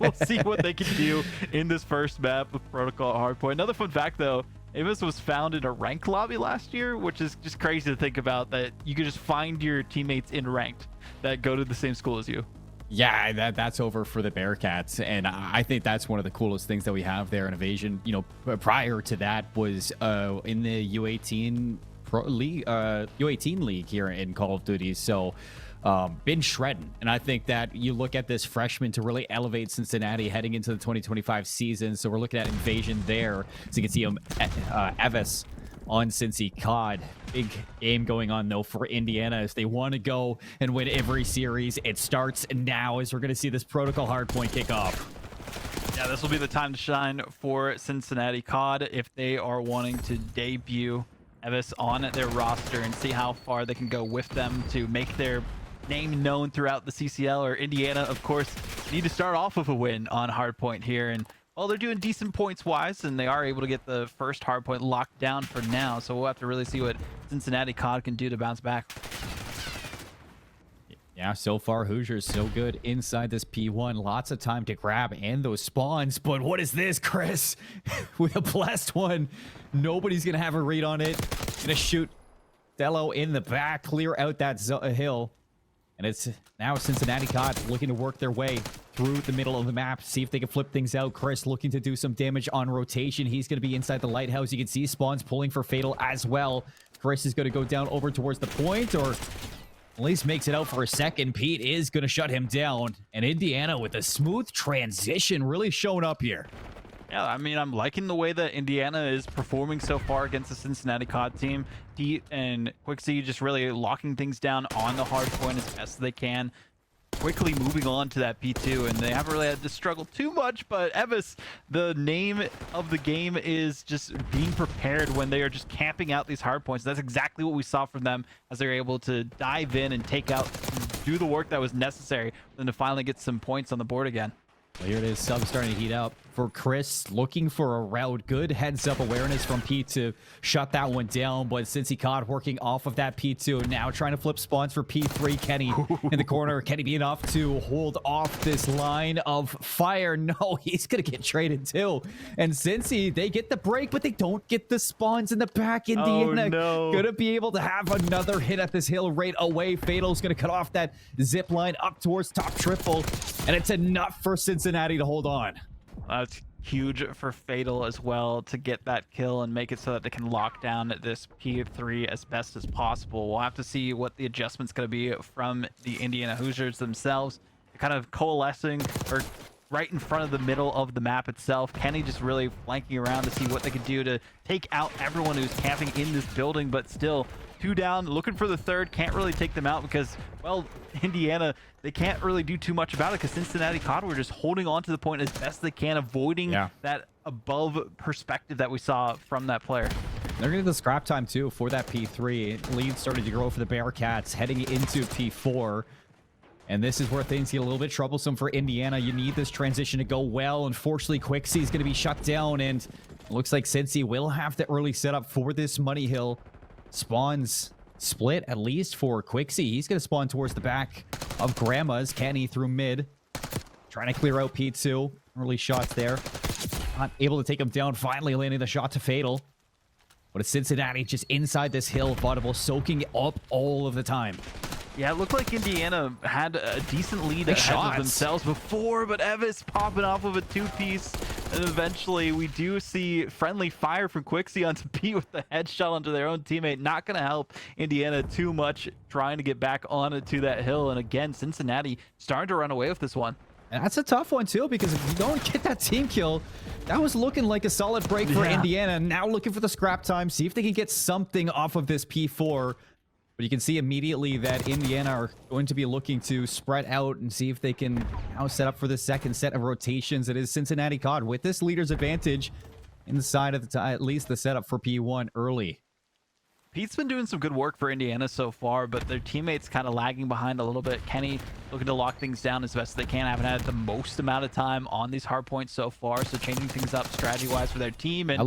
we'll see what they can do in this first map of Protocol Hardpoint. Another fun fact, though, Avis was found in a rank lobby last year, which is just crazy to think about, that you could just find your teammates in ranked that go to the same school as you. Yeah, that's over for the Bearcats, and I think that's one of the coolest things that we have there in Evasion. You know, prior to that was in the U18 Pro League, U18 League here in Call of Duty. So been shredding, and I think that you look at this freshman to really elevate Cincinnati heading into the 2025 season. So we're looking at Invasion there. So you can see him, Evis on Cincy COD. Big game going on, though, for Indiana if they want to go and win every series. It starts now as we're going to see this Protocol Hardpoint kick off. Yeah, this will be the time to shine for Cincinnati COD if they are wanting to debut Evis on their roster and see how far they can go with them to make their name known throughout the CCL. Or Indiana, of course, need to start off with a win on Hardpoint here. And well, they're doing decent points-wise, and they are able to get the first hardpoint locked down for now. So we'll have to really see what Cincinnati COD can do to bounce back. Yeah, so far, Hoosiers so good inside this P1. Lots of time to grab and those spawns. But what is this, Chris? With a blessed one, nobody's going to have a read on it. Going to shoot Dello in the back, clear out that hill. And it's now Cincinnati COD looking to work their way through the middle of the map, see if they can flip things out. Chris looking to do some damage on rotation. He's going to be inside the lighthouse. You can see spawns pulling for Fatal as well. Chris is going to go down over towards the point, or at least makes it out for a second. Pete is going to shut him down. And Indiana with a smooth transition really showing up here. Yeah, I mean, I'm liking the way that Indiana is performing so far against the Cincinnati COD team. Pete and Quixie just really locking things down on the hard point as best as they can. Quickly moving on to that P2, and they haven't really had to struggle too much, but Evis, the name of the game is just being prepared when they are just camping out these hard points. That's exactly what we saw from them as they were able to dive in and take out, do the work that was necessary for them to finally get some points on the board again. Well, here it is, sub starting to heat up for Chris, looking for a route. Good heads-up awareness from Pete to shut that one down, but Cincy COD working off of that P2, now trying to flip spawns for P3. Kenny in the corner. Kenny being enough to hold off this line of fire. No, he's going to get traded too. And Cincy, they get the break, but they don't get the spawns in the back. Indiana going to be able to have another hit at this hill right away. Fatal's going to cut off that zip line up towards top triple, and it's enough for Cincinnati to hold on. That's huge for Fatal as well to get that kill and make it so that they can lock down this P3 as best as possible. We'll have to see what the adjustment's going to be from the Indiana Hoosiers themselves. They're kind of coalescing or right in front of the middle of the map itself. Kenny just really flanking around to see what they could do to take out everyone who's camping in this building, but still 2 down, looking for the third. Can't really take them out because, well, Indiana, they can't really do too much about it because Cincinnati COD were just holding on to the point as best they can, avoiding that above perspective that we saw from that player. They're getting the scrap time too for that P3. Lead started to grow for the Bearcats heading into P4. And this is where things get a little bit troublesome for Indiana. You need this transition to go well. Unfortunately, Quixie is going to be shut down, and it looks like Cincy will have the early setup for this Money Hill. Spawns split at least for Quixie. He's going to spawn towards the back of Grandma's. Kenny through mid, trying to clear out P2. Early shots there. Not able to take him down. Finally landing the shot to Fatal. But it's Cincinnati just inside this hill. Audible soaking up all of the time. Yeah, it looked like Indiana had a decent lead ahead of themselves before, but Evis popping off of a 2-piece. And eventually we do see friendly fire from Quixie onto Pete with the headshot onto their own teammate. Not going to help Indiana too much trying to get back onto that hill. And again, Cincinnati starting to run away with this one. And that's a tough one too, because if you don't get that team kill, that was looking like a solid break for Indiana. Now looking for the scrap time, see if they can get something off of this P4. But you can see immediately that Indiana are going to be looking to spread out and see if they can now set up for the second set of rotations. It is Cincinnati COD with this leader's advantage inside of the at least the setup for P1 early. Pete's been doing some good work for Indiana so far, but their teammates kind of lagging behind a little bit. Kenny looking to lock things down as best they can. Haven't had the most amount of time on these hard points so far, so changing things up strategy-wise for their team and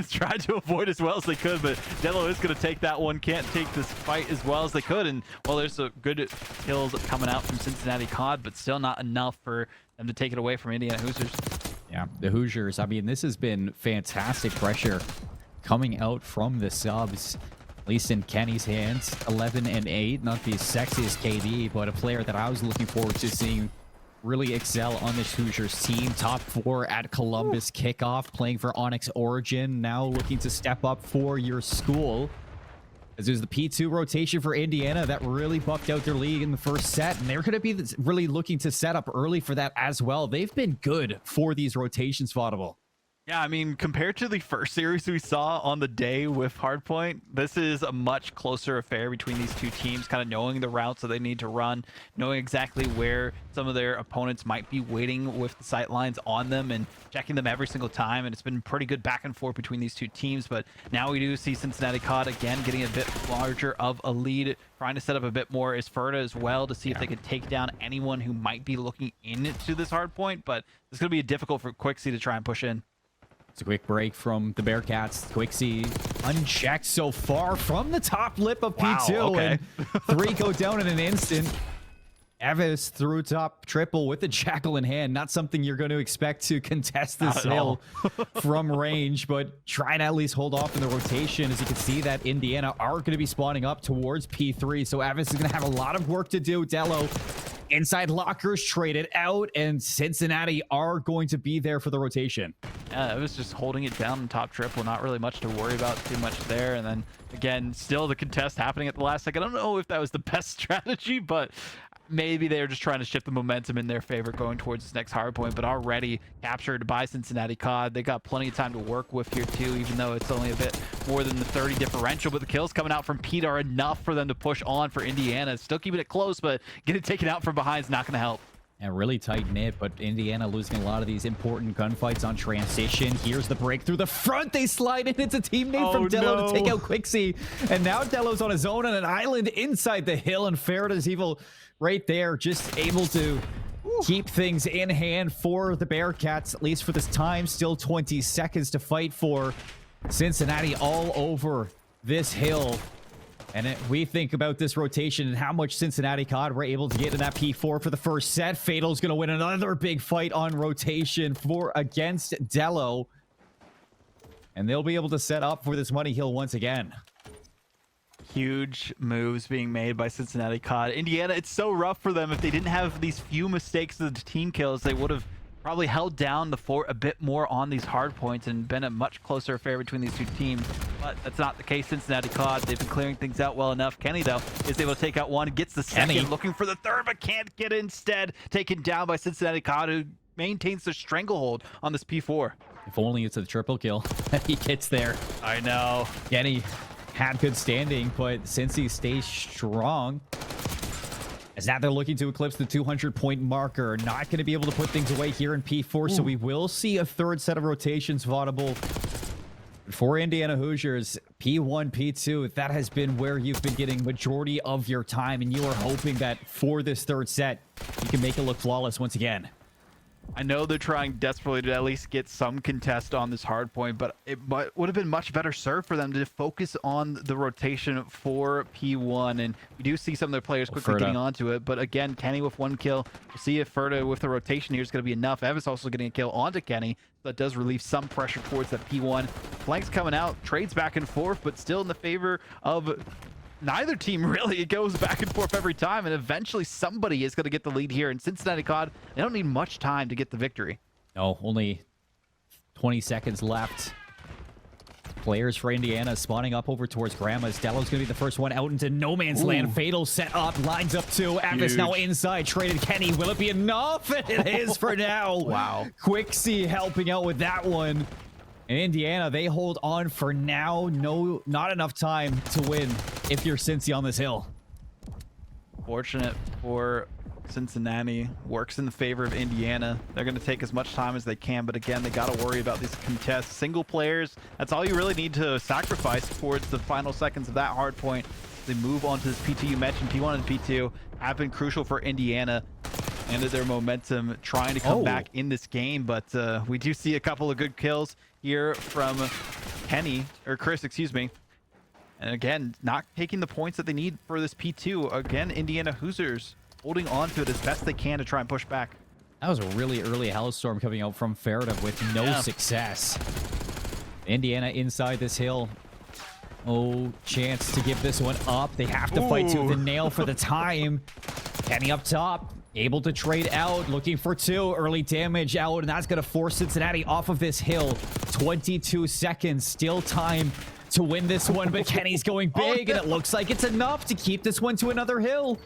tried to avoid as well as they could, but Dello is going to take that one. Can't take this fight as well as they could, and well, there's some good kills coming out from Cincinnati COD, but still not enough for them to take it away from Indiana Hoosiers. Yeah, the Hoosiers, I mean, this has been fantastic pressure coming out from the subs, at least in Kenny's hands. 11 and 8, not the sexiest KD, but a player that I was looking forward to seeing really excel on this Hoosiers team. Top 4 at Columbus kickoff, playing for Onyx Origin, now looking to step up for your school. As there's the P2 rotation for Indiana that really bucked out their league in the first set, and they're going to be really looking to set up early for that as well. They've been good for these rotations, Vaudeville. Yeah, I mean, compared to the first series we saw on the day with Hardpoint, this is a much closer affair between these two teams, kind of knowing the routes that they need to run, knowing exactly where some of their opponents might be waiting with the sight lines on them and checking them every single time. And it's been pretty good back and forth between these two teams. But now we do see Cincinnati CoD again getting a bit larger of a lead, trying to set up a bit more as Ferda as well to see if they can take down anyone who might be looking into this Hardpoint. But it's going to be difficult for Quixie to try and push in. It's a quick break from the Bearcats. Quixie unchecked so far from the top lip of P2. Wow, okay. And 3 go down in an instant. Evis through top triple with the jackal in hand. Not something you're going to expect to contest this hill from range, but trying to at least hold off in the rotation. As you can see that Indiana are going to be spawning up towards P3. So Evis is going to have a lot of work to do. Dello inside lockers traded out, and Cincinnati are going to be there for the rotation. Yeah, it was just holding it down in top triple. Not really much to worry about too much there. And then, again, still the contest happening at the last second. I don't know if that was the best strategy, but maybe they were just trying to shift the momentum in their favor going towards this next hardpoint. But already captured by Cincinnati CoD. They got plenty of time to work with here, too, even though it's only a bit more than the 30 differential. But the kills coming out from Pete are enough for them to push on for Indiana. Still keeping it close, but getting taken out from behind is not going to help. And really tight knit, but Indiana losing a lot of these important gunfights on transition. Here's the break through the front. They slide in. It's a teammate from Dello to take out Quixie. And now Dello's on his own on an island inside the hill, and Ferda's evil right there, just able to keep things in hand for the Bearcats, at least for this time. Still 20 seconds to fight for. Cincinnati all over this hill. And we think about this rotation and how much Cincinnati CoD were able to get in that P4 for the first set. Fatal's going to win another big fight on rotation against Dello. And they'll be able to set up for this money hill once again. Huge moves being made by Cincinnati CoD. Indiana, it's so rough for them. If they didn't have these few mistakes of the team kills, they would have probably held down the fort a bit more on these hard points and been a much closer affair between these two teams. But that's not the case. Cincinnati CoD, they've been clearing things out well enough. Kenny, though, is able to take out one, gets the second, looking for the third, but can't get it instead. Taken down by Cincinnati CoD, who maintains their stranglehold on this P4. If only it's a triple kill that he gets there. I know. Kenny had good standing, but since he stays strong, as now they're looking to eclipse the 200-point marker. Not going to be able to put things away here in P4, so we will see a third set of rotations vaudable for Indiana Hoosiers. P1, P2, that has been where you've been getting majority of your time, and you are hoping that for this third set, you can make it look flawless once again. I know they're trying desperately to at least get some contest on this hard point, but it would have been much better served for them to focus on the rotation for P1. And we do see some of their players quickly getting onto it. But again, Kenny with one kill. We'll see if Ferda with the rotation here is going to be enough. Evis also getting a kill onto Kenny. So that does relieve some pressure towards that P1. Flanks coming out, trades back and forth, but still in the favor of neither team, really. It goes back and forth every time, and eventually somebody is going to get the lead here. And Cincinnati CoD, they don't need much time to get the victory. No, only 20 seconds left. Players for Indiana spawning up over towards Grandma's. Dello's going to be the first one out into no man's land. Fatal set up, lines up two. Avis now inside, traded Kenny. Will it be enough? It is for now. Wow. Quixie helping out with that one. And Indiana, they hold on for now. No, not enough time to win if you're Cincy on this hill. Fortunate for Cincinnati. Works in the favor of Indiana. They're going to take as much time as they can, but again, they got to worry about these contests. Single players, that's all you really need to sacrifice towards the final seconds of that hard point. They move on to this P2 you mentioned. P1 and P2 have been crucial for Indiana and their momentum trying to come back in this game, but we do see a couple of good kills here from Kenny, or Chris, excuse me. And again, not taking the points that they need for this P2. Again, Indiana Hoosiers holding on to it as best they can to try and push back. That was a really early Hellstorm coming out from Farida with no success. Indiana inside this hill. Oh, chance to give this one up. They have to fight to the nail for the time. Kenny up top, able to trade out, looking for 2. Early damage out, and that's going to force Cincinnati off of this hill. 22 seconds, still time to win this one, but Kenny's going big, and it looks like it's enough to keep this one to another hill.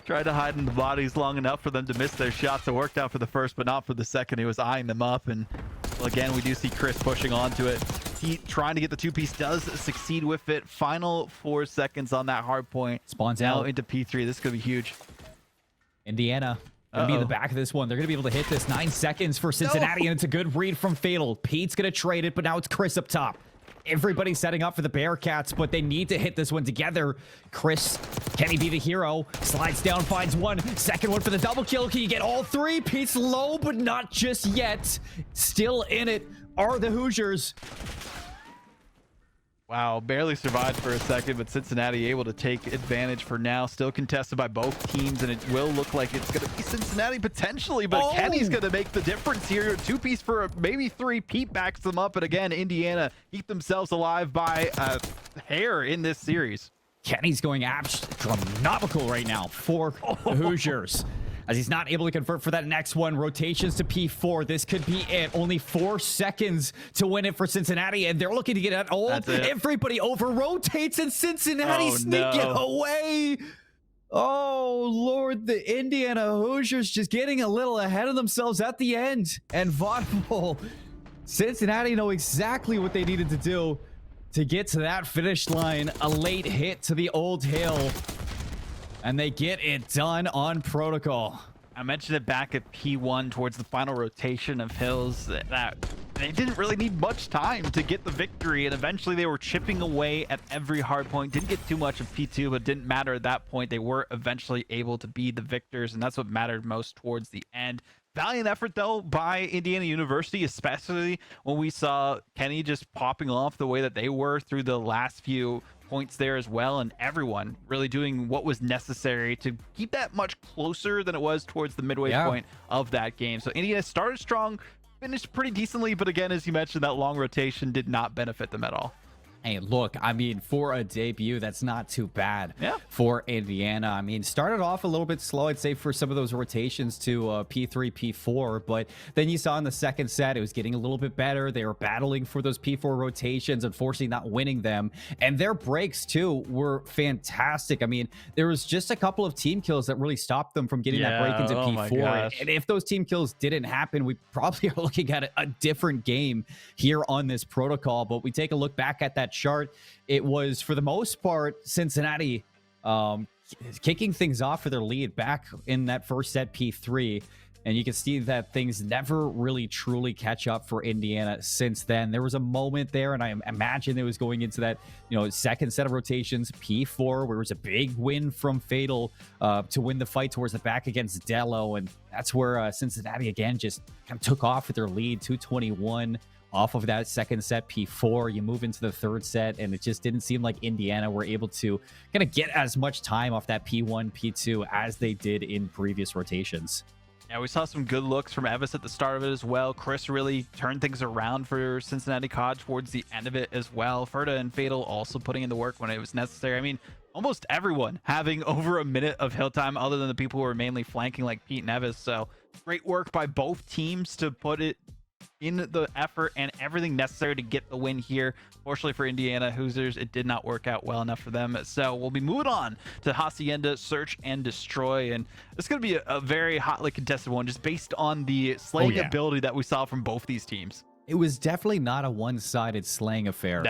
Tried to hide in the bodies long enough for them to miss their shots. It worked out for the first, but not for the second. He was eyeing them up, and well, again, we do see Chris pushing onto it. He trying to get the 2-piece, does succeed with it. Final 4 seconds on that hard point. Spawns now out into P3. This could be huge. Indiana gonna be in the back of this one. They're gonna be able to hit this. 9 seconds for Cincinnati, and it's a good read from Fatal. Pete's gonna trade it, but now it's Chris up top. Everybody's setting up for the Bearcats, but they need to hit this one together. Chris, can he be the hero? Slides down, finds one. Second one for the double kill. Can you get all 3? Pete's low, but not just yet. Still in it are the Hoosiers. Wow, barely survived for a second, but Cincinnati able to take advantage for now. Still contested by both teams, and it will look like it's going to be Cincinnati potentially, but Kenny's going to make the difference here. 2-piece for maybe 3. Pete backs them up, and again, Indiana keep themselves alive by a hair in this series. Kenny's going astronomical right now for the Hoosiers. As he's not able to convert for that next one. Rotations to P4. This could be it. Only 4 seconds to win it for Cincinnati, and they're looking to get it all. Everybody over-rotates, and Cincinnati sneak it away. Oh, Lord. The Indiana Hoosiers just getting a little ahead of themselves at the end. And Vaudeville, Cincinnati know exactly what they needed to do to get to that finish line. A late hit to the old hill. And they get it done on protocol. I mentioned it back at P1 towards the final rotation of hills that they didn't really need much time to get the victory, and eventually they were chipping away at every hard point. Didn't get too much of P2, but didn't matter at that point. They were eventually able to be the victors, and that's what mattered most towards the end. Valiant effort, though, by Indiana University, especially when we saw Kenny just popping off the way that they were through the last few points there as well, and everyone really doing what was necessary to keep that much closer than it was towards the midway point of that game. So Indiana started strong, finished pretty decently, but again, as you mentioned, that long rotation did not benefit them at all. Hey, look, I mean, for a debut, that's not too bad for Indiana. I mean, started off a little bit slow, I'd say, for some of those rotations to P3, P4, but then you saw in the second set, it was getting a little bit better. They were battling for those P4 rotations, unfortunately not winning them, and their breaks, too, were fantastic. I mean, there was just a couple of team kills that really stopped them from getting that break into P4, and if those team kills didn't happen, we probably are looking at a different game here on this protocol. But we take a look back at that chart, it was for the most part Cincinnati kicking things off for their lead back in that first set P3, and you can see that things never really truly catch up for Indiana since then. There was a moment there, and I imagine it was going into that second set of rotations P4 where it was a big win from Fatal to win the fight towards the back against Dello, and that's where Cincinnati again just kind of took off with their lead 221 off of that second set P4. You move into the third set, and it just didn't seem like Indiana were able to kind of get as much time off that P1, P2 as they did in previous rotations. Yeah, we saw some good looks from Evis at the start of it as well. Chris really turned things around for Cincinnati CoD towards the end of it as well. Ferda and Fatal also putting in the work when it was necessary. I mean, almost everyone having over a minute of hill time other than the people who were mainly flanking like Pete and Evis. So great work by both teams to put it in the effort and everything necessary to get the win here. Fortunately for Indiana Hoosiers, it did not work out well enough for them. So we'll be moving on to Hacienda Search and Destroy, and it's going to be a very hotly contested one just based on the slaying ability that we saw from both these teams. It was definitely not a one-sided slaying affair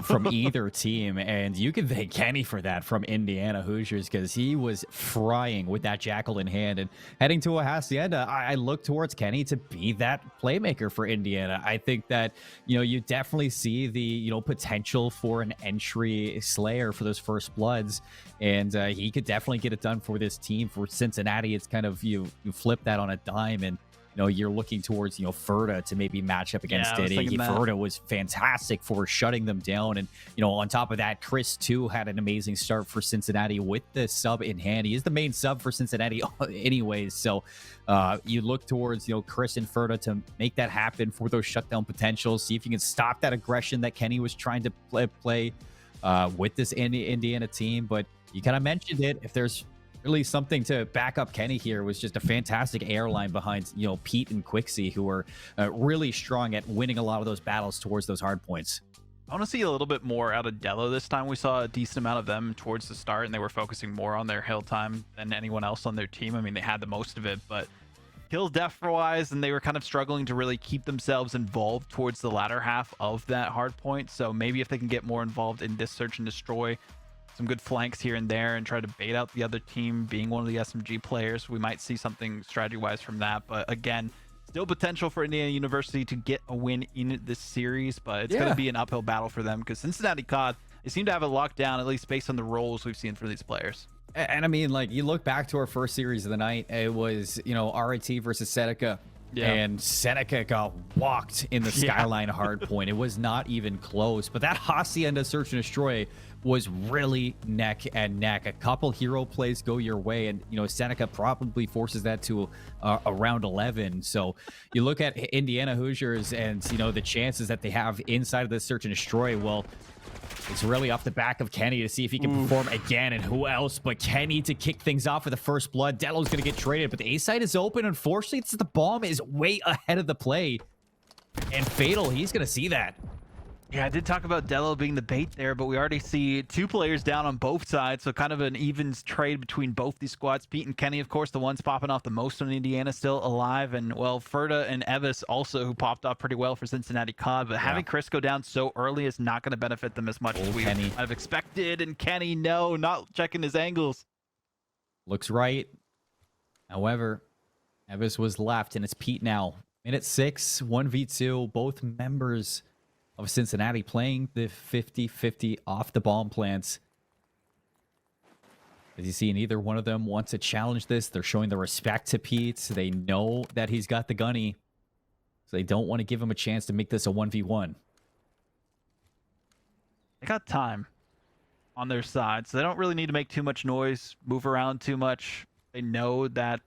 from either team, and you can thank Kenny for that from Indiana Hoosiers, because he was frying with that jackal in hand. And heading to a Hacienda, I look towards Kenny to be that playmaker for Indiana. I think that you definitely see the potential for an entry slayer for those first bloods, and he could definitely get it done for this team. For Cincinnati, it's kind of you flip that on a dime, and you're looking towards, Ferda to maybe match up against Yeah, I was it. thinking that. Ferda was fantastic for shutting them down. And, on top of that, Chris, too, had an amazing start for Cincinnati with the sub in hand. He is the main sub for Cincinnati anyways. So you look towards, Chris and Ferda to make that happen for those shutdown potentials. See if you can stop that aggression that Kenny was trying to play with this Indiana team. But you kind of mentioned it. If there's really something to back up Kenny here, was just a fantastic airline behind, Pete and Quixie, who are really strong at winning a lot of those battles towards those hard points. I want to see a little bit more out of Dello this time. We saw a decent amount of them towards the start, and they were focusing more on their hill time than anyone else on their team. I mean, they had the most of it, but kill depth-wise, and they were kind of struggling to really keep themselves involved towards the latter half of that hard point. So maybe if they can get more involved in this search and destroy, some good flanks here and there, and try to bait out the other team being one of the SMG players, we might see something strategy-wise from that. But again, still potential for Indiana University to get a win in this series, but it's going to be an uphill battle for them because Cincinnati CoD, they seem to have it locked down, at least based on the roles we've seen for these players. And I mean, like, you look back to our first series of the night, it was, RIT versus Seneca. Yeah. And Seneca got walked in the Skyline hard point. It was not even close. But that Hacienda search and destroy was really neck and neck. A couple hero plays go your way, and Seneca probably forces that to around 11. So you look at Indiana Hoosiers and the chances that they have inside of this search and destroy. Well, it's really off the back of Kenny to see if he can perform again, and who else but Kenny to kick things off with the first blood. Dello's going to get traded, but the A side is open. Unfortunately, it's the bomb is way ahead of the play, and Fatal, he's going to see that. Yeah, I did talk about Dello being the bait there, but we already see two players down on both sides, so kind of an evens trade between both these squads. Pete and Kenny, of course, the ones popping off the most on Indiana, still alive, and, well, Ferda and Evis also, who popped off pretty well for Cincinnati CoD, but having Chris go down so early is not going to benefit them as much as we might have expected, and Kenny, no, not checking his angles. Looks right. However, Evis was left, and it's Pete now. Minute 6, 1v2, both members of Cincinnati playing the 50-50 off the bomb plants. As you see, neither one of them wants to challenge this. They're showing the respect to Pete. They know that he's got the gunny, so they don't want to give him a chance to make this a 1v1. They got time on their side, so they don't really need to make too much noise, move around too much. They know that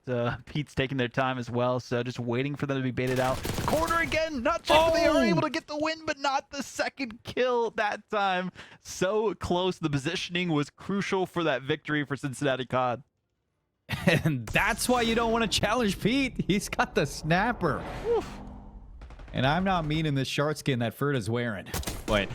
Pete's taking their time as well, so just waiting for them to be baited out. Corner again, not just they are able to get the win, but not the second kill that time. So close. The positioning was crucial for that victory for Cincinnati CoD. And that's why you don't want to challenge Pete. He's got the snapper. Oof. And I'm not meaning the shark skin that Ferda's wearing, but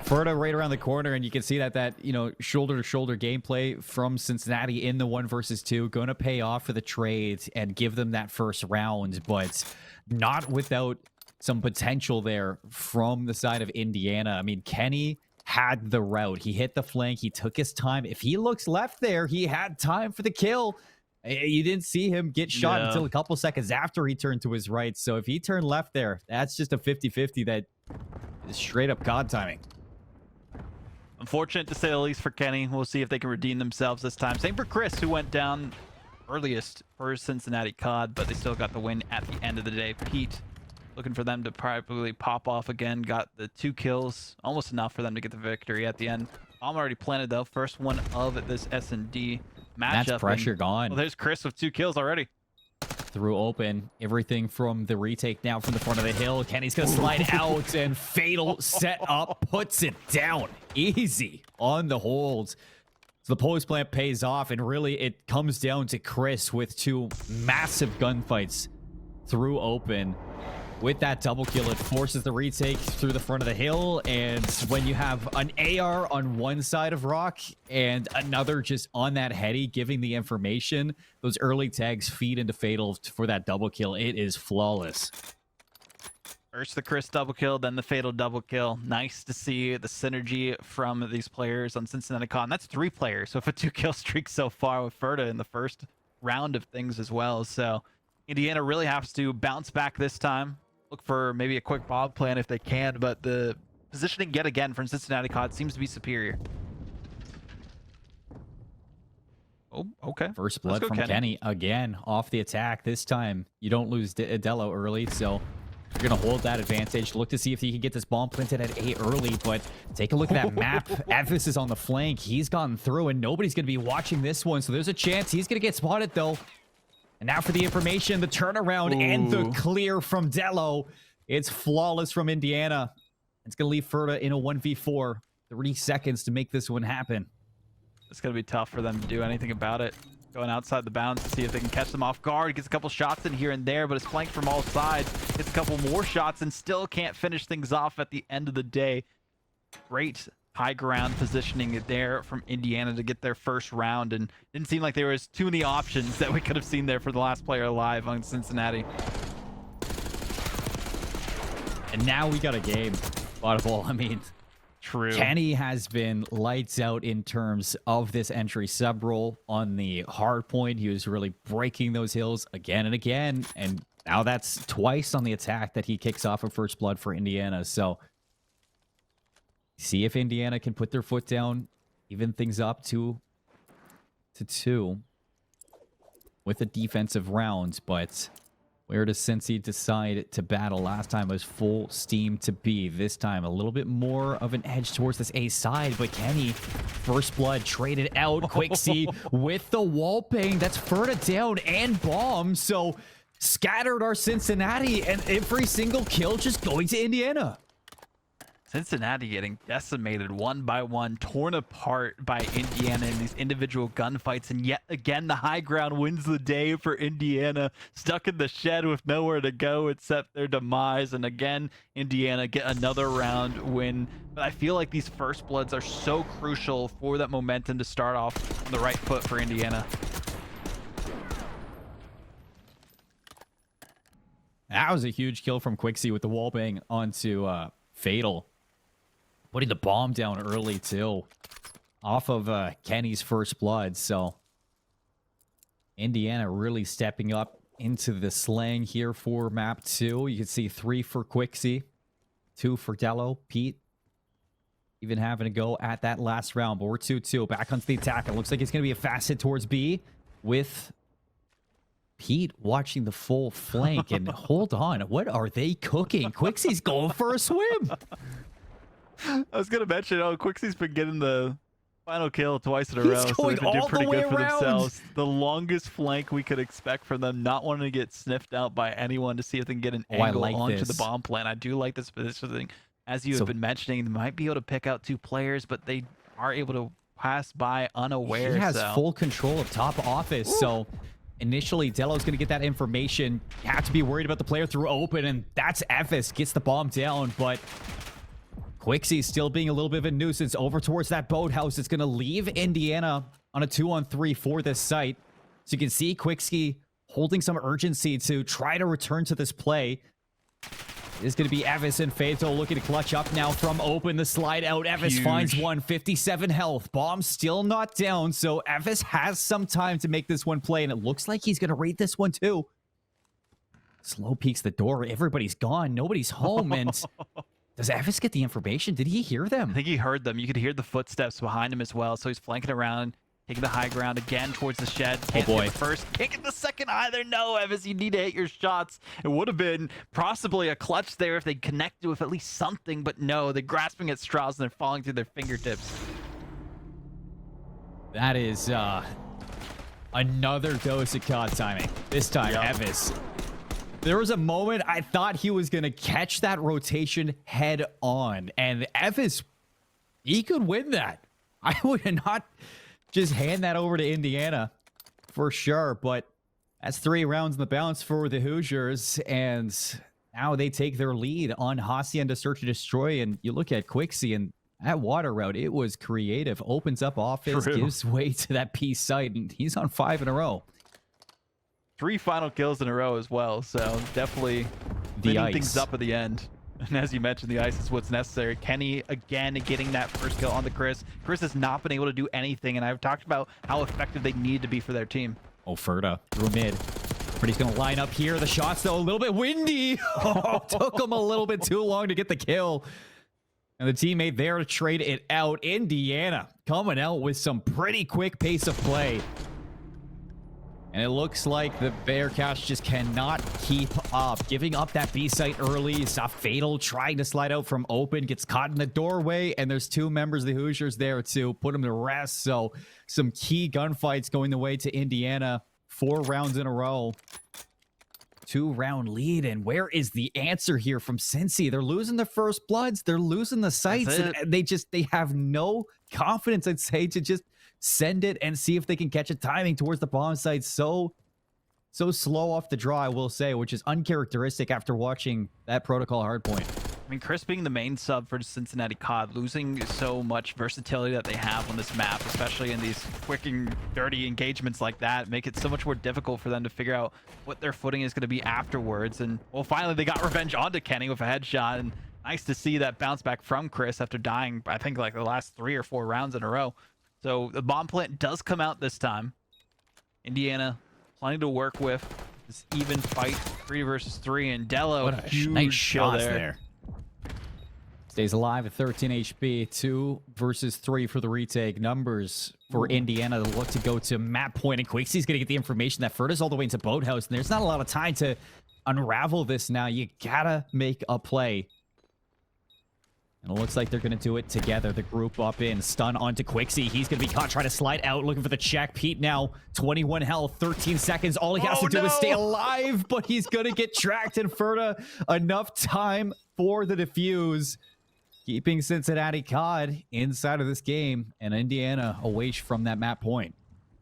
Ferda right around the corner, and you can see that shoulder-to-shoulder gameplay from Cincinnati in the 1 versus 2 going to pay off for the trades and give them that first round, but not without some potential there from the side of Indiana. I mean, Kenny had the route. He hit the flank. He took his time. If he looks left there, he had time for the kill. You didn't see him get shot until a couple seconds after he turned to his right. So if he turned left there, that's just a 50-50 that is straight up CoD timing. Unfortunate to say the least for Kenny. We'll see if they can redeem themselves this time. Same for Chris, who went down earliest for Cincinnati CoD, but they still got the win at the end of the day. Pete, looking for them to probably pop off again. Got the 2 kills, almost enough for them to get the victory at the end. Bomb already planted, though. First one of this S&D matchup. That's pressure gone. Well, there's Chris with 2 kills already. Through open. Everything from the retake now from the front of the hill. Kenny's going to slide out, and Fatal set up, puts it down. Easy on the hold. So the post plant pays off, and really it comes down to Chris with 2 massive gunfights through open. With that double kill, it forces the retake through the front of the hill, and when you have an AR on one side of Rock and another just on that heady giving the information, those early tags feed into Fatal for that double kill. It is flawless. First the Chris double kill, then the Fatal double kill. Nice to see the synergy from these players on Cincinnati CoD. That's 3 players, so for 2 kill streak so far with Ferda in the first round of things as well. So Indiana really has to bounce back this time. Look for maybe a quick bomb plan if they can, but the positioning yet again from Cincinnati CoD seems to be superior. Oh, okay. First Let's blood go, from Kenny again off the attack. This time you don't lose Dello early, so you're going to hold that advantage. Look to see if he can get this bomb planted at A early, but take a look at that map. Evis is on the flank. He's gone through, and nobody's going to be watching this one, so there's a chance he's going to get spotted, though. And now for the information, the turnaround and the clear from Dello. It's flawless from Indiana. It's going to leave Ferda in a 1v4. 30 seconds to make this one happen. It's going to be tough for them to do anything about it. Going outside the bounds to see if they can catch them off guard. Gets a couple shots in here and there, but it's flanked from all sides. Gets a couple more shots and still can't finish things off at the end of the day. Great high ground positioning there from Indiana to get their first round, and didn't seem like there was too many options that we could have seen there for the last player alive on Cincinnati. And now we got a game. Audible, I mean... True. Kenny has been lights out in terms of this entry sub role on the hard point. He was really breaking those hills again and again. And now that's twice on the attack that he kicks off of first blood for Indiana. So see if Indiana can put their foot down, even things up 2-2 with a defensive round. But where does Cincy decide to battle? Last time was full steam to B. This time a little bit more of an edge towards this A side, but Kenny, first blood traded out. Quixie with the wall bang. That's Ferda down and bomb. So scattered our Cincinnati, and every single kill just going to Indiana. Cincinnati getting decimated one by one, torn apart by Indiana in these individual gunfights, and yet again the high ground wins the day for Indiana, stuck in the shed with nowhere to go except their demise. And again, Indiana get another round win. But I feel like these first bloods are so crucial for that momentum to start off on the right foot for Indiana. That was a huge kill from Quixie with the wall bang onto Fatal. Putting the bomb down early, too. Off of Kenny's first blood. So Indiana really stepping up into the slang here for map 2. You can see 3 for Quixie, 2 for Dello. Pete even having to go at that last round. But we're 2-2. Back onto the attack. It looks like it's going to be a fast hit towards B with Pete watching the full flank. And hold on. What are they cooking? Quixie's going for a swim. I was going to mention, Quixie's been getting the final kill twice in a row, so they've been doing pretty good for themselves. The longest flank we could expect from them, not wanting to get sniffed out by anyone to see if they can get an angle onto the bomb plant. I do like this positioning. As you have been mentioning, they might be able to pick out 2 players, but they are able to pass by unaware. He has full control of top office, so initially Dello's going to get that information. You have to be worried about the player through open, and that's Evis gets the bomb down, but Quixie still being a little bit of a nuisance over towards that boathouse. It's going to leave Indiana on a 2-on-3 for this site. So you can see Quixie holding some urgency to try to return to this play. It is going to be Evis and Fatal looking to clutch up now from open. The slide out. Evis finds one. 57 health. Bomb still not down. So Evis has some time to make this one play. And it looks like he's going to raid this one too. Slow peeks the door. Everybody's gone. Nobody's home. And does Evis get the information? Did he hear them? I think he heard them. You could hear the footsteps behind him as well. So he's flanking around, taking the high ground again towards the shed. Can't hit the first, can't get the second either. No, Evis, you need to hit your shots. It would have been possibly a clutch there if they connected with at least something, but no, they're grasping at straws and they're falling through their fingertips. That is another dose of CoD timing. This time, Evis. There was a moment I thought he was going to catch that rotation head on. And Evis, he could win that. I would not just hand that over to Indiana for sure. But that's 3 rounds in the bounce for the Hoosiers. And now they take their lead on Hacienda Search and Destroy. And you look at Quixie and that water route, it was creative. Opens up offense, gives way to that P site. And he's on 5 in a row. 3 final kills in a row as well, so definitely cleaning things up at the end. And as you mentioned, the ice is what's necessary. Kenny again getting that first kill on the Chris. Chris has not been able to do anything, and I've talked about how effective they need to be for their team. Oh, Ferda through mid. But he's going to line up here. The shots, though, a little bit windy. Took him a little bit too long to get the kill. And the teammate there to trade it out. Indiana coming out with some pretty quick pace of play. And it looks like the Bearcats just cannot keep up. Giving up that B site early. Saw Fatal trying to slide out from open. Gets caught in the doorway. And there's 2 members of the Hoosiers there to put him to rest. So some key gunfights going the way to Indiana. 4 rounds in a row. 2-round lead. And where is the answer here from Cincy? They're losing the first bloods. They're losing the sights. And they have no confidence, I'd say, to just send it and see if they can catch a timing towards the bomb site. So slow off the draw, I will say, which is uncharacteristic after watching that protocol hardpoint. I mean, Chris being the main sub for Cincinnati CoD, losing so much versatility that they have on this map, especially in these quick and dirty engagements like that, make it so much more difficult for them to figure out what their footing is going to be afterwards. And, well, finally they got revenge onto Kenny with a headshot, and nice to see that bounce back from Chris after dying, I think, like the last 3 or 4 rounds in a row. So the bomb plant does come out this time. Indiana, plenty to work with. This even fight, 3 versus 3, and Dello, what a huge nice shot shots there. Stays alive at 13 HP. 2 versus 3 for the retake. Numbers for Indiana look to go to map point, and Quixie's going to get the information that Ferda's all the way into Boathouse, and there's not a lot of time to unravel this now. You gotta make a play. And it looks like they're going to do it together. The group up in. Stun onto Quixie. He's going to be caught trying to slide out, looking for the check. Pete now, 21 health, 13 seconds. All he has to do is stay alive, but he's going to get tracked. And Ferda, enough time for the defuse. Keeping Cincinnati CoD inside of this game, and Indiana away from that map point.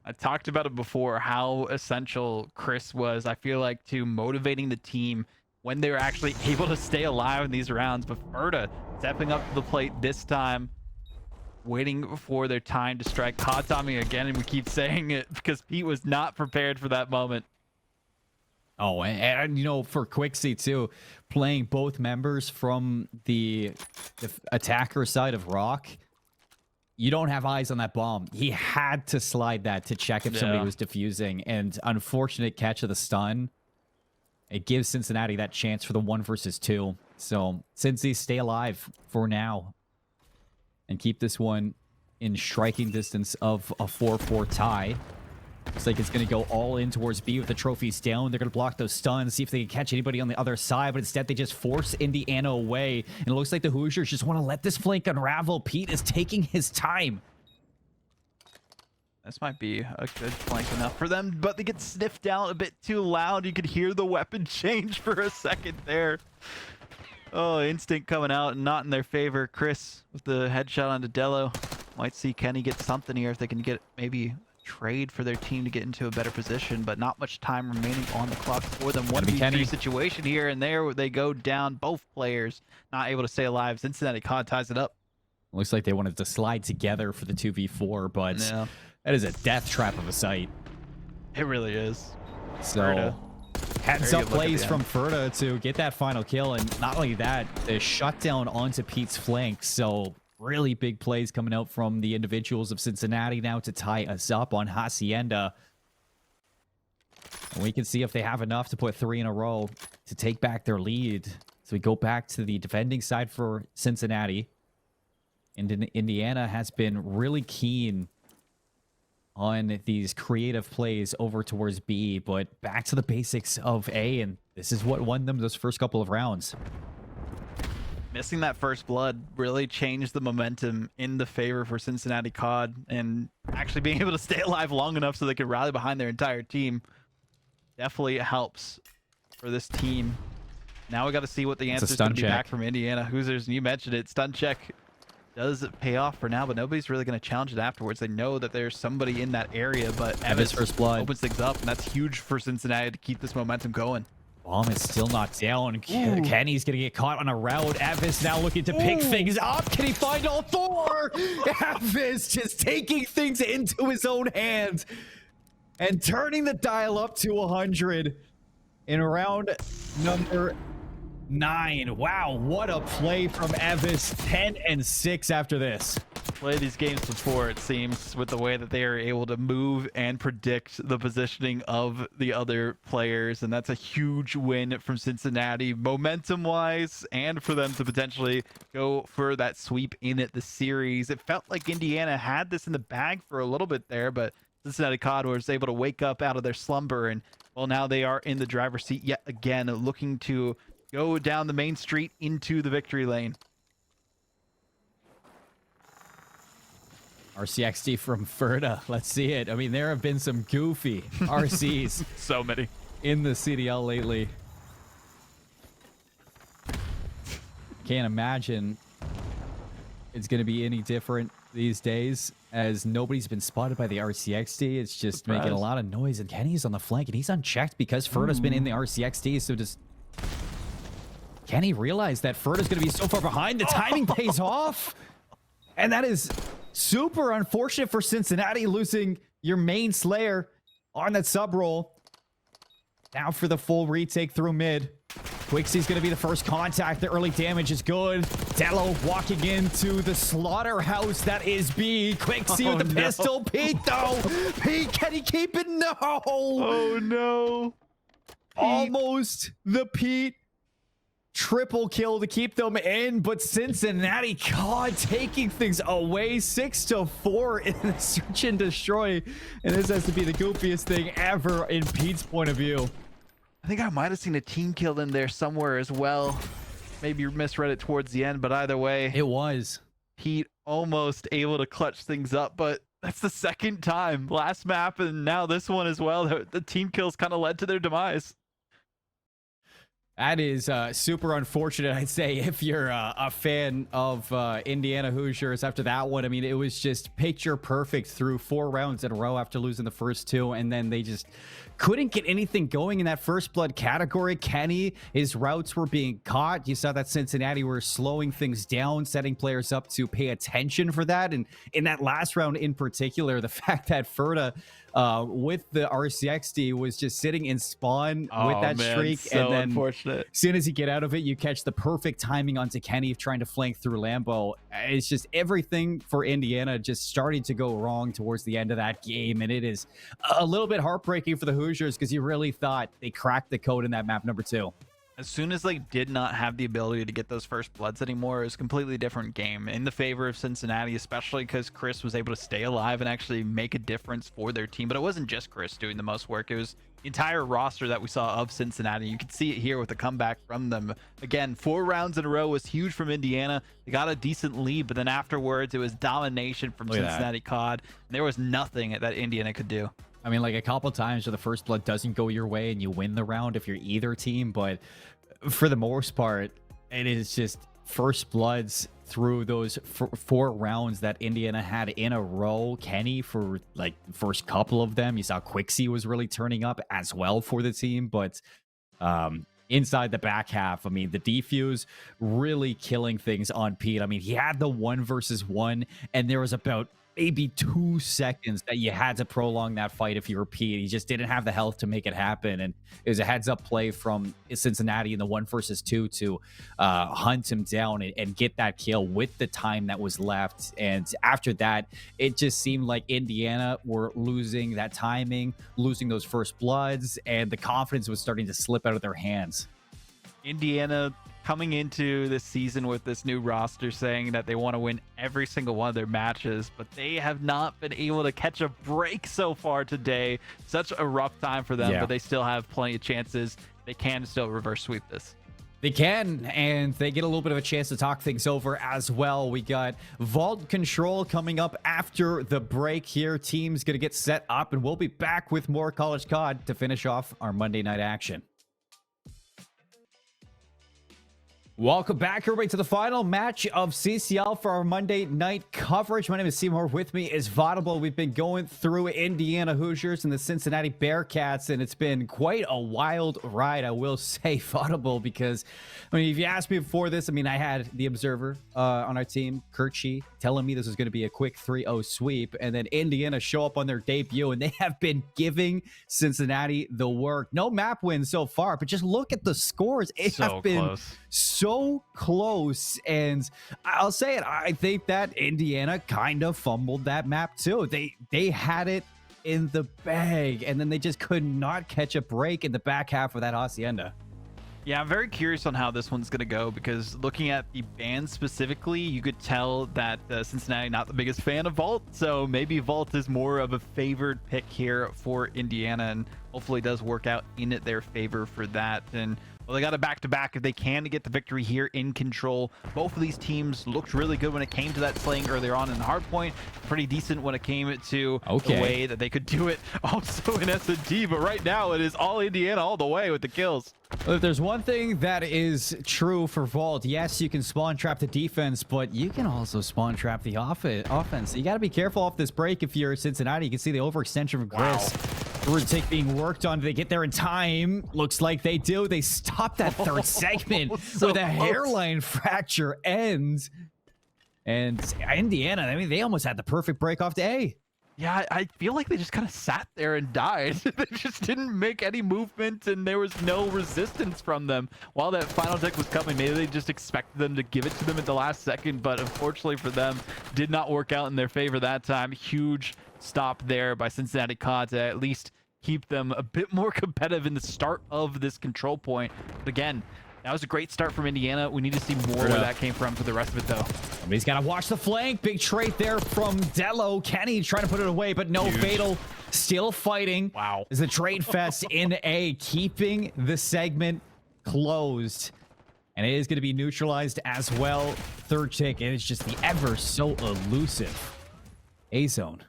I talked about it before, how essential Chris was, I feel like, to motivating the team when they were actually able to stay alive in these rounds. But Ferda stepping up to the plate this time, waiting for their time to strike. CoD timing again, and we keep saying it because Pete was not prepared for that moment. Oh, and you know, for Quixie too, playing both members from the attacker side of Rock, you don't have eyes on that bomb. He had to slide that to check if somebody was defusing, and unfortunate catch of the stun. It gives Cincinnati that chance for the 1 versus 2. So Cincy, stay alive for now and keep this one in striking distance of a 4-4 tie. Looks like it's going to go all in towards B with the trophies down. They're going to block those stuns, see if they can catch anybody on the other side, but instead they just force Indiana away. And it looks like the Hoosiers just want to let this flank unravel. Pete is taking his time. This might be a good flank enough for them, but they get sniffed out a bit too loud. You could hear the weapon change for a second there. Oh, instinct coming out and not in their favor. Chris with the headshot onto Dello. Might see Kenny get something here if they can get maybe trade for their team to get into a better position, but not much time remaining on the clock for them. 1v3 situation here, and there they go down. Both players not able to stay alive. Cincinnati CoD ties it up. Looks like they wanted to slide together for the 2v4, but that is a death trap of a site. It really is. So Ferda. heads up plays from Ferda to get that final kill, and not only that, the shutdown onto Pete's flank. So really big plays coming out from the individuals of Cincinnati now to tie us up on Hacienda. And we can see if they have enough to put 3 in a row to take back their lead. So we go back to the defending side for Cincinnati. And Indiana has been really keen on these creative plays over towards B, but back to the basics of A, and this is what won them those first couple of rounds. Missing that first blood really changed the momentum in the favor for Cincinnati CoD, and actually being able to stay alive long enough so they could rally behind their entire team definitely helps for this team. Now we got to see what the answer is going to be back from Indiana Hoosiers, and you mentioned it. Stun check does pay off for now, but nobody's really going to challenge it afterwards. They know that there's somebody in that area, but Evis first blood opens things up, and that's huge for Cincinnati to keep this momentum going. Bomb is still not down. Kenny's going to get caught on a route. Evis now looking to pick things up. Can he find all 4? Evis just taking things into his own hands and turning the dial up to 100 in round number 9. Wow, what a play from Evis. 10 and 6 after this. Played these games before, it seems, with the way that they are able to move and predict the positioning of the other players, and that's a huge win from Cincinnati momentum wise, and for them to potentially go for that sweep in at the series. It felt like Indiana had this in the bag for a little bit there, but Cincinnati CoD was able to wake up out of their slumber, and well, now they are in the driver's seat yet again, looking to go down the main street into the victory lane. RCXD from Ferda. Let's see it. I mean, there have been some goofy RCs So many in the CDL lately. Can't imagine it's going to be any different these days, as nobody's been spotted by the RCXD. It's just making a lot of noise, and Kenny's on the flank, and he's unchecked because Ferda's been in the RCXD. So does Kenny realize that Ferda's going to be so far behind? The timing pays off, and that is super unfortunate for Cincinnati, losing your main Slayer on that sub roll. Now for the full retake through mid. Quixie's going to be the first contact. The early damage is good. Dello walking into the slaughterhouse that is B. Quixie with the pistol. Pete, though. Pete, can he keep it? No. Oh, no. Almost the Pete triple kill to keep them in, but Cincinnati, God, taking things away 6-4 in the search and destroy. And this has to be the goofiest thing ever in Pete's point of view. I think I might have seen a team kill in there somewhere as well. Maybe you misread it towards the end, but either way, it was Pete almost able to clutch things up, but that's the second time. Last map and now this one as well. The team kills kind of led to their demise. That is super unfortunate, I'd say, if you're a fan of Indiana Hoosiers after that one. I mean, it was just picture perfect through 4 rounds in a row after losing the first 2, and then they just couldn't get anything going in that first blood category. Kenny, his routes were being caught. You saw that Cincinnati were slowing things down, setting players up to pay attention for that. And in that last round in particular, the fact that Ferda with the RCXD was just sitting in spawn with that streak, so and then unfortunate. as soon as you get out of it, you catch the perfect timing onto Kenny trying to flank through Lambo. It's just everything for Indiana just starting to go wrong towards the end of that game, and it is a little bit heartbreaking for the Hoosiers because you really thought they cracked the code in that map number 2. As soon as they did not have the ability to get those first bloods anymore, it was a completely different game in the favor of Cincinnati, especially because Chris was able to stay alive and actually make a difference for their team. But it wasn't just Chris doing the most work. It was the entire roster that we saw of Cincinnati. You could see it here with the comeback from them. Again, 4 rounds in a row was huge from Indiana. They got a decent lead, but then afterwards it was domination from Cincinnati CoD. And there was nothing that Indiana could do. I mean, like a couple times where the first blood doesn't go your way and you win the round if you're either team, but for the most part, it is just first bloods through those 4 rounds that Indiana had in a row. Kenny for like the first couple of them. You saw Quixie was really turning up as well for the team, but inside the back half, I mean, the defuse really killing things on Pete. I mean, he had the 1 versus 1, and there was about maybe 2 seconds that you had to prolong that fight if you repeat. He just didn't have the health to make it happen, and it was a heads-up play from Cincinnati in the 1 versus 2 to hunt him down and get that kill with the time that was left. And after that, it just seemed like Indiana were losing that timing, losing those first bloods, and the confidence was starting to slip out of their hands. Indiana coming into this season with this new roster saying that they want to win every single one of their matches, but they have not been able to catch a break so far today. Such a rough time for them, but they still have plenty of chances. They can still reverse sweep this. They can, and they get a little bit of a chance to talk things over as well. We got Vault Control coming up after the break here. Team's going to get set up, and we'll be back with more College CoD to finish off our Monday night action. Welcome back, everybody, to the final match of CCL for our Monday night coverage. My name is Seymour. With me is Vaudable. We've been going through Indiana Hoosiers and the Cincinnati Bearcats, and it's been quite a wild ride, I will say, Vaudable, because, I mean, if you asked me before this, I mean, I had the Observer on our team, Kirchie, telling me this was going to be a quick 3-0 sweep, and then Indiana show up on their debut, and they have been giving Cincinnati the work. No map wins so far, but just look at the scores. It has been close. So close, and I'll say it, I think that Indiana kind of fumbled that map too. They had it in the bag, and then they just could not catch a break in the back half of that Hacienda. Yeah, I'm very curious on how this one's going to go because looking at the band specifically, you could tell that Cincinnati not the biggest fan of Vault. So maybe Vault is more of a favored pick here for Indiana, and hopefully does work out in their favor for that. And well, they got a back-to-back if they can to get the victory here in Control. Both of these teams looked really good when it came to that slaying earlier on in Hardpoint. Pretty decent when it came to the way that they could do it also in S&D. But right now, it is all Indiana all the way with the kills. Well, if there's one thing that is true for Vault, yes, you can spawn trap the defense, but you can also spawn trap the offense. You got to be careful off this break if you're Cincinnati. You can see the overextension from Chris. Take being worked on. Do they get there in time? Looks like they do. They stop that third segment with a hairline fracture ends. And Indiana, I mean, they almost had the perfect break off to A. Yeah, I feel like they just kind of sat there and died. They just didn't make any movement, and there was no resistance from them while that final deck was coming. Maybe they just expected them to give it to them at the last second, but unfortunately for them, did not work out in their favor that time. Huge stop there by Cincinnati CoD to at least keep them a bit more competitive in the start of this control point. But again, that was a great start from Indiana. We need to see more where that came from for the rest of it, though. Somebody's got to watch the flank. Big trait there from Dello. Kenny trying to put it away, but no. Fatal still fighting. Wow. Is the trade fest in A, keeping the segment closed. And it is going to be neutralized as well. Third tick, and it's just the ever so elusive A zone.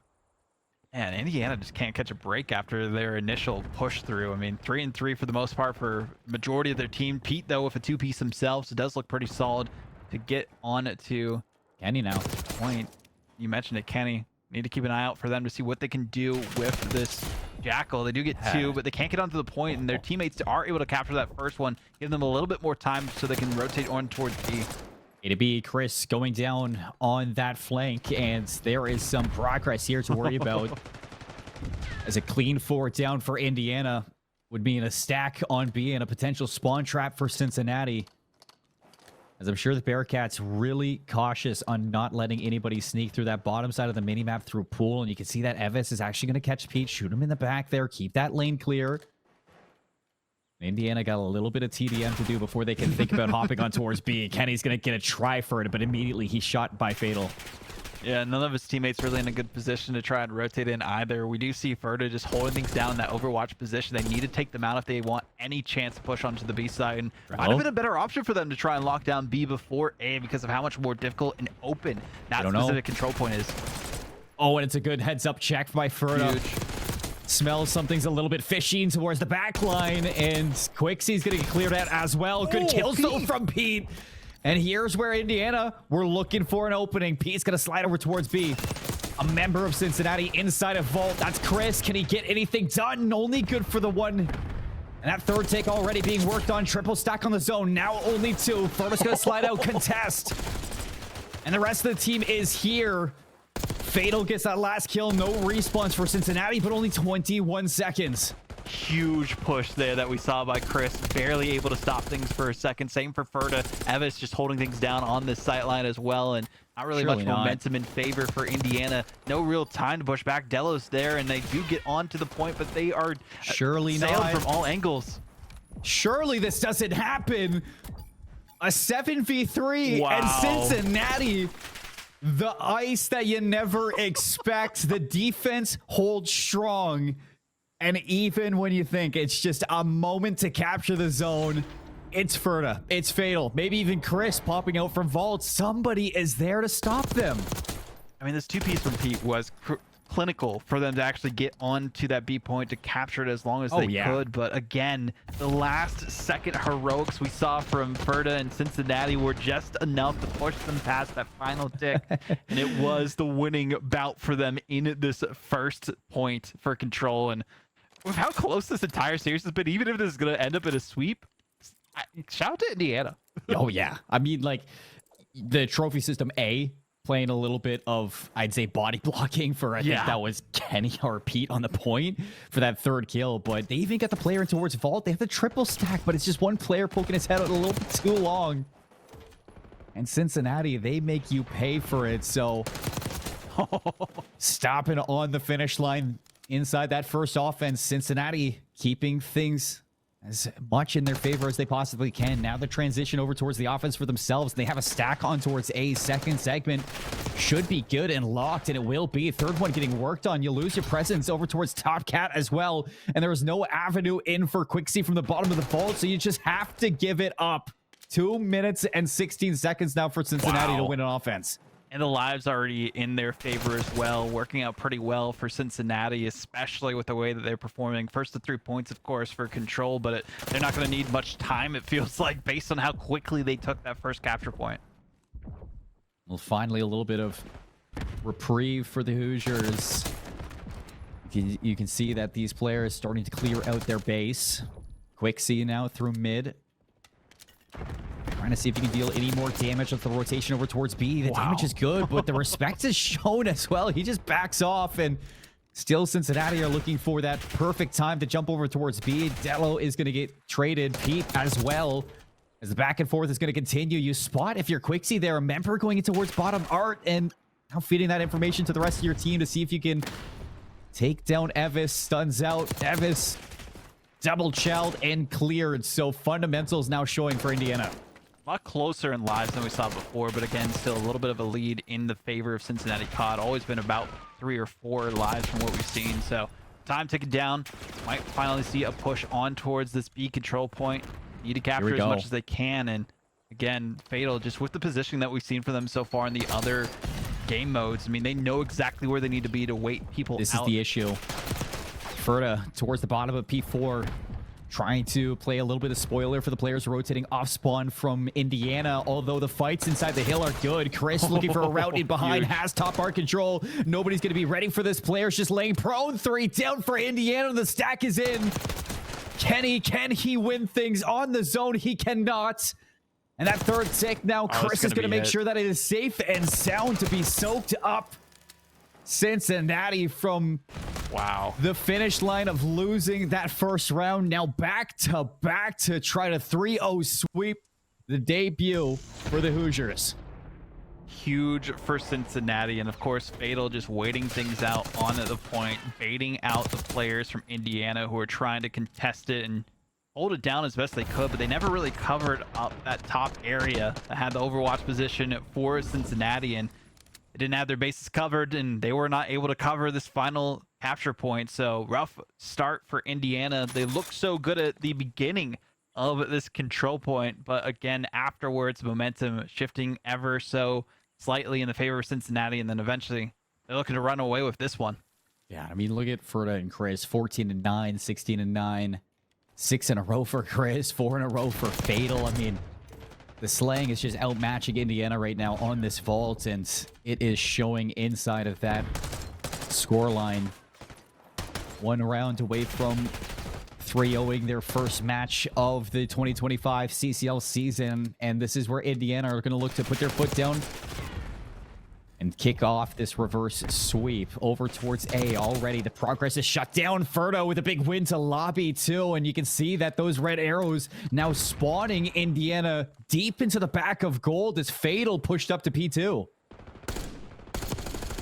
And Indiana just can't catch a break after their initial push through. I mean, 3-3 for the most part for majority of their team. Pete, though, with a two-piece themselves, it does look pretty solid to get on to Kenny now. Point. You mentioned it, Kenny. Need to keep an eye out for them to see what they can do with this Jackal. They do get two, but they can't get onto the point, and their teammates are able to capture that first one, give them a little bit more time so they can rotate on towards B. It'd be Chris going down on that flank, and there is some progress here to worry about. As a clean 4 down for Indiana would mean a stack on B and a potential spawn trap for Cincinnati. As I'm sure the Bearcats really cautious on not letting anybody sneak through that bottom side of the minimap through pool, and you can see that Evis is actually going to catch Pete, shoot him in the back there, keep that lane clear. Indiana got a little bit of TDM to do before they can think about hopping on towards B. Kenny's going to get a try for it, but immediately he's shot by Fatal. Yeah, none of his teammates really in a good position to try and rotate in either. We do see Ferda just holding things down in that Overwatch position. They need to take them out if they want any chance to push onto the B side. And might have been a better option for them to try and lock down B before A because of how much more difficult and open that specific control point is. Oh, and it's a good heads-up check by Ferda. Huge. Smells something's a little bit fishy towards the back line, and Quixie's going to get cleared out as well. Good kill zone from Pete. And here's where Indiana, we're looking for an opening. Pete's going to slide over towards B. A member of Cincinnati inside of Vault. That's Chris. Can he get anything done? Only good for the one. And that third take already being worked on. Triple stack on the zone. Now only 2. Ferda's going to slide out, contest. And the rest of the team is here. Fatal gets that last kill. No respawns for Cincinnati, but only 21 seconds. Huge push there that we saw by Chris. Barely able to stop things for a second. Same for Ferda. Evis just holding things down on this sight line as well. And not really much momentum in favor for Indiana. No real time to push back. Delos there, and they do get on to the point, but they are surely sailed from all angles. Surely this doesn't happen. A 7v3 and Cincinnati. The ice that you never expect. The defense holds strong. And even when you think it's just a moment to capture the zone, it's Ferda. It's Fatal. Maybe even Chris popping out from Vault. Somebody is there to stop them. I mean, this two-piece from Pete was clinical for them to actually get onto that B point to capture it as long as they could. But again, the last second heroics we saw from Ferda and Cincinnati were just enough to push them past that final tick. And it was the winning bout for them in this first point for Control. And with how close this entire series has been, even if this is going to end up in a sweep, shout out to Indiana. Oh, yeah. I mean, like, the trophy system A playing a little bit of, I'd say, body blocking for, I think that was Kenny or Pete on the point for that third kill. But they even got the player in towards Vault. They have the triple stack, but it's just one player poking his head out a little bit too long. And Cincinnati, they make you pay for it. So stopping on the finish line inside that first offense, Cincinnati keeping things as much in their favor as they possibly can. Now the transition over towards the offense for themselves. They have a stack on towards A. Second segment should be good and locked, and it will be. Third one getting worked on. You lose your presence over towards Top Cat as well, and there is no avenue in for Quixie from the bottom of the vault, so you just have to give it up. 2 minutes and 16 seconds now for Cincinnati to win an offense. And the lives already in their favor as well, working out pretty well for Cincinnati, especially with the way that they're performing. First the 3 points, of course, for control, but they're not going to need much time, it feels like, based on how quickly they took that first capture point. Well, finally, a little bit of reprieve for the Hoosiers. You can see that these players starting to clear out their base. Quixie now through mid. Trying to see if you can deal any more damage with the rotation over towards B. The damage is good, but the respect is shown as well. He just backs off, and still Cincinnati are looking for that perfect time to jump over towards B. Dello is going to get traded. Pete as well, as the back and forth is going to continue. You spot if you're Quixie there. Remember going in towards bottom Art, and now feeding that information to the rest of your team to see if you can take down Evis. Stuns out. Evis double chelled and cleared. So fundamentals now showing for Indiana. A lot closer in lives than we saw before, but again, still a little bit of a lead in the favor of Cincinnati CoD. Always been about 3 or 4 lives from what we've seen. So time ticking down. Might finally see a push on towards this B control point. Need to capture as much as they can. And again, Fatal, just with the positioning that we've seen for them so far in the other game modes, I mean, they know exactly where they need to be to wait people out. This is the issue. Ferda towards the bottom of P4. Trying to play a little bit of spoiler for the players rotating off spawn from Indiana, although the fights inside the hill are good. Chris looking for a route in behind, has top bar control. Nobody's going to be ready for this. Player's just laying prone. 3 down for Indiana. The stack is in. Can he win things on the zone? He cannot. And that third tick now, Chris is going to make sure that it is safe and sound to be soaked up. Cincinnati from the finish line of losing that first round. Now back to try to 3-0 sweep the debut for the Hoosiers. Huge for Cincinnati, and of course Fatal just waiting things out on the point, baiting out the players from Indiana who are trying to contest it and hold it down as best they could, but they never really covered up that top area that had the overwatch position for Cincinnati, and they didn't have their bases covered, and they were not able to cover this final capture point. So rough start for Indiana. They looked so good at the beginning of this control point, but again, afterwards, momentum shifting ever so slightly in the favor of Cincinnati, and then eventually they're looking to run away with this one. Yeah, I mean, look at Ferda and Chris. 14-9, 16-9, 6 in a row for Chris, 4 in a row for Fatal. I mean, the slaying is just outmatching Indiana right now on this vault, and it is showing inside of that scoreline. 1 round away from 3-0ing their first match of the 2025 CCL season, and this is where Indiana are going to look to put their foot down and kick off this reverse sweep over towards A. Already the progress is shut down. Ferdo with a big win to lobby too, and you can see that those red arrows now spawning Indiana deep into the back of gold as Fatal pushed up to P2.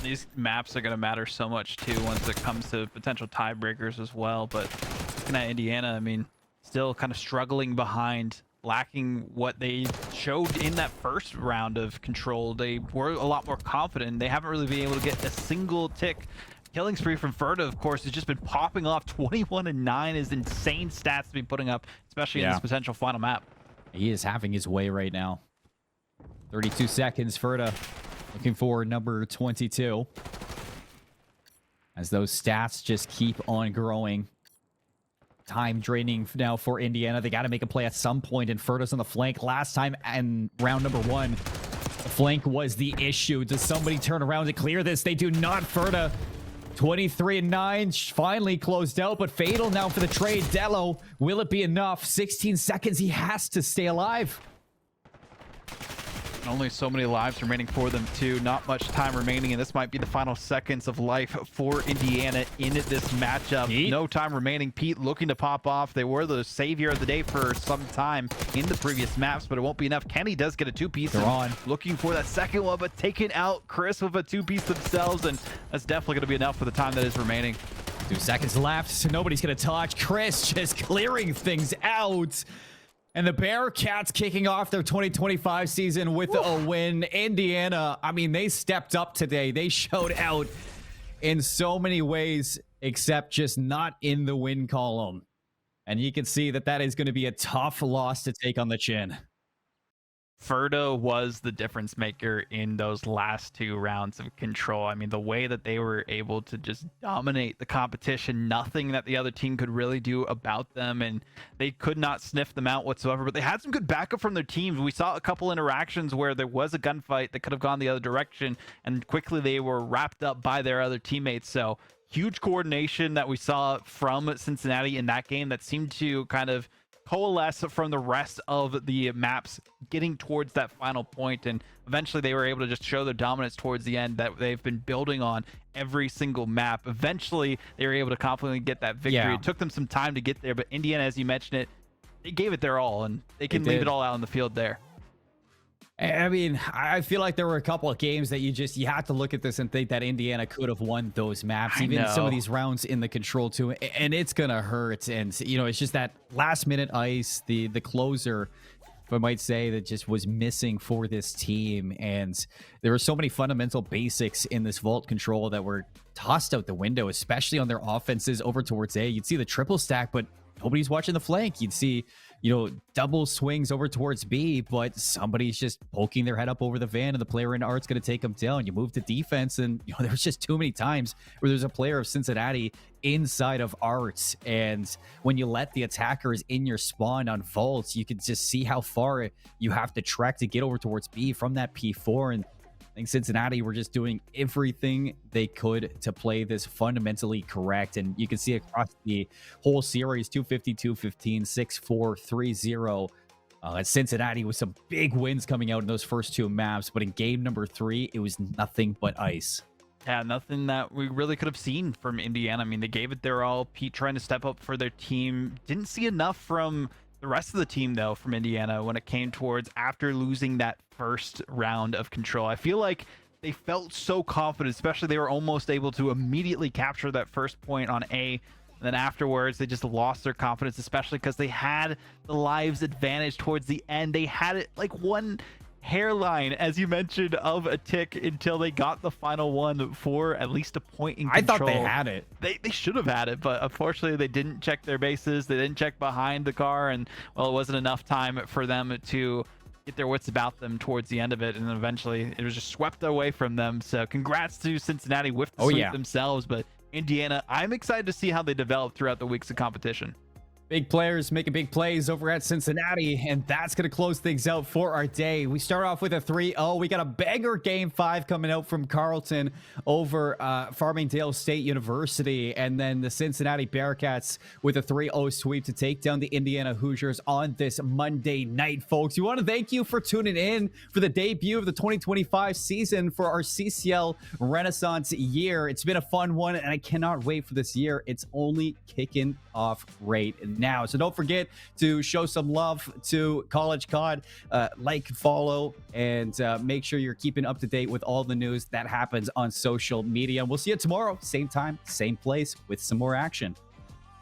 These maps are going to matter so much too once it comes to potential tiebreakers as well, but looking at Indiana, I mean, still kind of struggling behind, lacking what they showed in that first round of control. They were a lot more confident. They haven't really been able to get a single tick. Killing spree from Ferda, of course, has just been popping off. 21-9 is insane stats to be putting up, especially in this potential final map. He is having his way right now. 32 seconds, Ferda looking for number 22. As those stats just keep on growing. Time draining now for Indiana. They got to make a play at some point, and Ferda's on the flank. Last time in round number 1, the flank was the issue. Does somebody turn around to clear this? They do not. Ferda 23-9 finally closed out, but Fatal now for the trade. Dello, will it be enough? 16 seconds. He has to stay alive. Only so many lives remaining for them too. Not much time remaining, and this might be the final seconds of life for Indiana in this matchup. Pete? No time remaining. Pete looking to pop off. They were the savior of the day for some time in the previous maps, but it won't be enough. Kenny does get a 2-piece. They're on. Looking for that second one, but taking out Chris with a 2-piece themselves, and that's definitely going to be enough for the time that is remaining. 2 seconds left, so nobody's gonna touch. Chris just clearing things out. And the Bearcats kicking off their 2025 season with a win. Indiana, I mean, they stepped up today. They showed out in so many ways, except just not in the win column. And you can see that that is going to be a tough loss to take on the chin. Ferdo was the difference maker in those last 2 rounds of control. I mean, the way that they were able to just dominate the competition, nothing that the other team could really do about them, and they could not sniff them out whatsoever. But they had some good backup from their teams. We saw a couple interactions where there was a gunfight that could have gone the other direction, and quickly they were wrapped up by their other teammates. So huge coordination that we saw from Cincinnati in that game that seemed to kind of coalesce from the rest of the maps getting towards that final point, and eventually they were able to just show their dominance towards the end that they've been building on every single map. Eventually they were able to confidently get that victory. Yeah. It took them some time to get there, but Indiana, as you mentioned it, they gave it their all, and they can leave it all out on the field there. I mean, I feel like there were a couple of games that you have to look at this and think that Indiana could have won those maps, even some of these rounds in the control too, and it's gonna hurt. And you know, it's just that last minute ice, the closer, if I might say, that just was missing for this team. And there were so many fundamental basics in this vault control that were tossed out the window, especially on their offenses over towards A. You'd see the triple stack, but nobody's watching the flank. You'd see, you know, double swings over towards B, but somebody's just poking their head up over the van, and the player in Art's going to take them down. You move to defense, and you know, there's just too many times where there's a player of Cincinnati inside of Art, and when you let the attackers in your spawn on vaults, you can just see how far you have to trek to get over towards B from that P4. And I think Cincinnati were just doing everything they could to play this fundamentally correct. And you can see across the whole series, 250, 215, 6-4, 3-0. Cincinnati with some big wins coming out in those first 2 maps. But in game number 3, it was nothing but ice. Yeah, nothing that we really could have seen from Indiana. I mean, they gave it their all. Pete trying to step up for their team. Didn't see enough from the rest of the team, though, from Indiana when it came towards after losing that first round of control. I feel like they felt so confident, especially they were almost able to immediately capture that first point on A. And then afterwards, they just lost their confidence, especially because they had the lives advantage towards the end. They had it like one hairline, as you mentioned, of a tick until they got the final one for at least a point in control. I thought they had it. They should have had it, but unfortunately they didn't check their bases. They didn't check behind the car, and well, it wasn't enough time for them to get their wits about them towards the end of it, and then eventually it was just swept away from them. So congrats to Cincinnati with the sweep themselves, but Indiana, I'm excited to see how they develop throughout the weeks of competition. Big players making big plays over at Cincinnati, and that's going to close things out for our day. We start off with a 3-0. We got a banger game 5 coming out from Carleton over Farmingdale State University, and then the Cincinnati Bearcats with a 3-0 sweep to take down the Indiana Hoosiers on this Monday night, folks. We want to thank you for tuning in for the debut of the 2025 season for our CCL Renaissance year. It's been a fun one, and I cannot wait for this year. It's only kicking off great now. So don't forget to show some love to College COD, like, follow, and make sure you're keeping up to date with all the news that happens on social media. And we'll see you tomorrow, same time, same place, with some more action.